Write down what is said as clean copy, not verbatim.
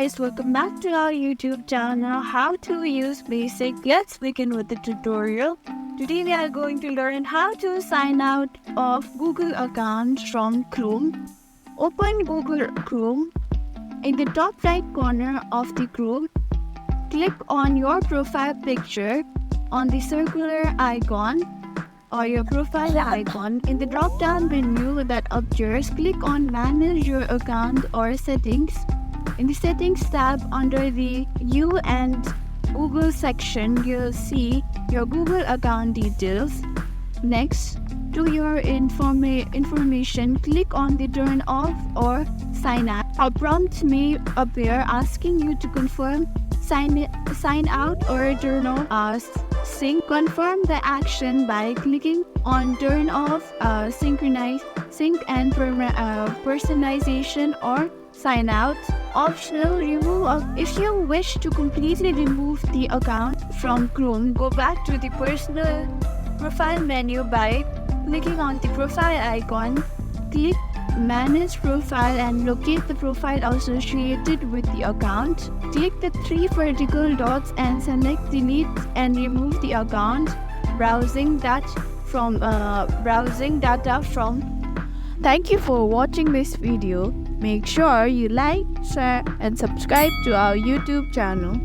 Guys, welcome back to our YouTube channel, How to Use Basic. Let's begin with the tutorial. Today we are going to learn how to sign out of Google account from Chrome. Open Google Chrome. In the top right corner of the Chrome, click on your profile picture on the circular icon or your profile icon. In the drop-down menu that appears, click on Manage Your Account or Settings. In the Settings tab under the You and Google section, you'll see your Google account details. Next, to your information, click on the Turn Off or Sign Out. A prompt may appear asking you to confirm sign out or turn off sync. Confirm the action by clicking on Turn Off Synchronize Sync and Personalization or Sign Out. Optional remove. If you wish to completely remove the account from Chrome, go back to the personal profile menu by clicking on the profile icon. Click Manage Profile and locate the profile associated with the account. Click the three vertical dots and select Delete and remove the account. Browsing data from. Thank you for watching this video. Make sure you like, share and subscribe to our YouTube channel.